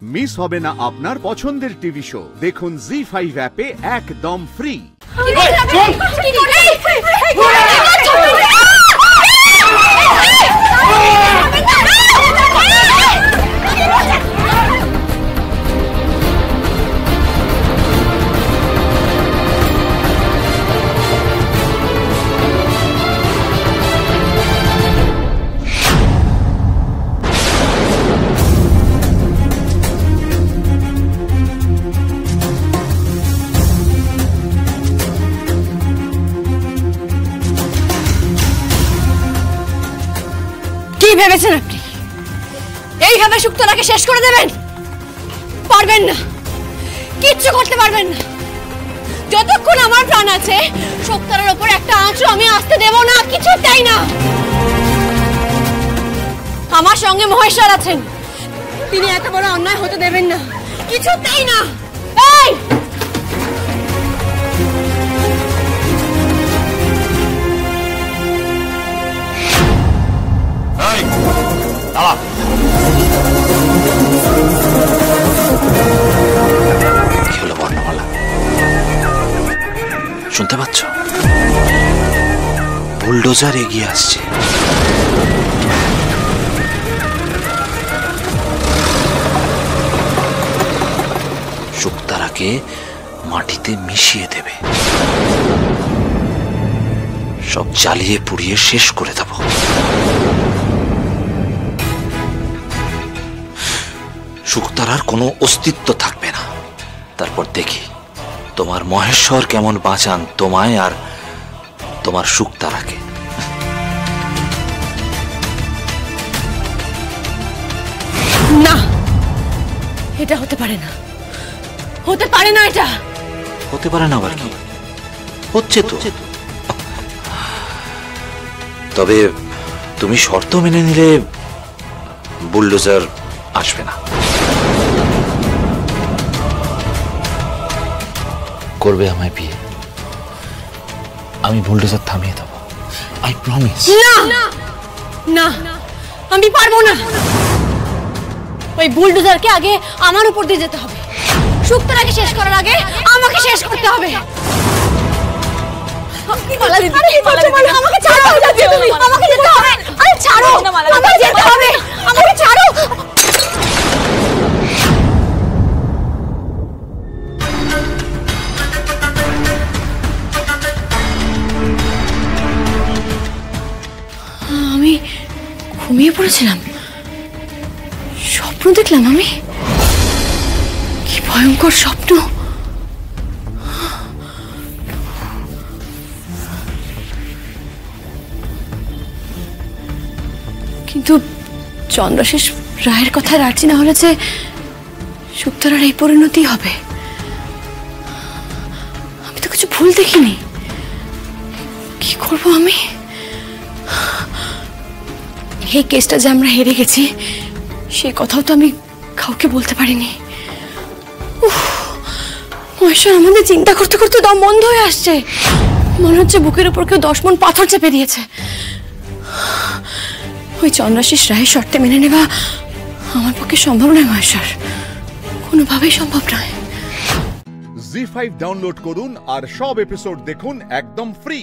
Miss হবে না আপনার পছন্দের টিভি শো। দেখুন জি5 অ্যাপে একদম ফ্রি। কি ভেবেছেন আপনি এইভাবে শুক্তরাকে শেষ করে দেবেন? পারবেন না, কিচ্ছু করতে পারবেন না। যতক্ষণ আমার প্রাণ আছে শুক্তরার উপর একটা আঁচও আমি আসতে দেব না, কিছুতেই না। আমার সঙ্গে মহেশ্বর আছেন, তিনি এত বড় অন্যায় হতে দেবেন না, কিছুতেই না। এই কি হলো বর্ণমালা? শুনতে পাচ্ছ? বুলডোজার এগিয়ে আসছে। শুক্তারাকে মাটিতে মিশিয়ে দেবে, সব জ্বালিয়ে পুড়িয়ে শেষ করে দেব। শুক্তারার কোনো অস্তিত্ব থাকবে না। তারপর দেখি তোমার মহেশ্বর কেমন বাঁচান তোমায় আর তোমার শুক্তারাকে। না, এটা হতে পারে না, হতে পারে না। এটা হতে পারে না আবার কি? হচ্ছে তো। তবে তুমি শর্ত মেনে নিলে বুলডোজার আসবে না। করবে আমায় বিয়ে, আমি বুলডোজার থামিয়ে দেবো, আই প্রমিস। না না, আমি পারবো না। ওই বুলডোজারকে আগে আমার উপর দিয়ে যেতে হবে। শুক্তরাকে শেষ করার আগে আমাকে শেষ করতে হবে। আমাকে ছাড়ো, আমাকে যেতে হবে। আরে ছাড়ো, আমাকে যেতে হবে, আমাকে ছাড়ো। আমি ঘুমিয়ে পড়েছিলাম, স্বপ্ন দেখলাম আমি। কি ভয়ঙ্কর স্বপ্ন! কিন্তু চন্দ্রাশিস রায়ের কথায় রাজি না হলে যে শুক্তরার এই পরিণতি হবে। আমি তো কিছু ভুল দেখিনি, কি করব আমি? এই কেসটা যে আমরা হেরে গেছি সেই কথাও তো আমি কাউকে বলতে পারিনি। মহেশ্বর আমাদের চিন্তা করতে করতে দম বন্ধ হয়ে আসছে। মনে হচ্ছে বুকের উপর কেউ 10 মণ পাথর চেপে দিয়েছে। ওই চন্দ্রাশিস রায়ের শর্তে মেনে নেওয়া আমার পক্ষে সম্ভব নয় মহেশ্বর, কোনোভাবেই সম্ভব নয়। জি5 ডাউনলোড করুন আর সব এপিসোড দেখুন একদম ফ্রি।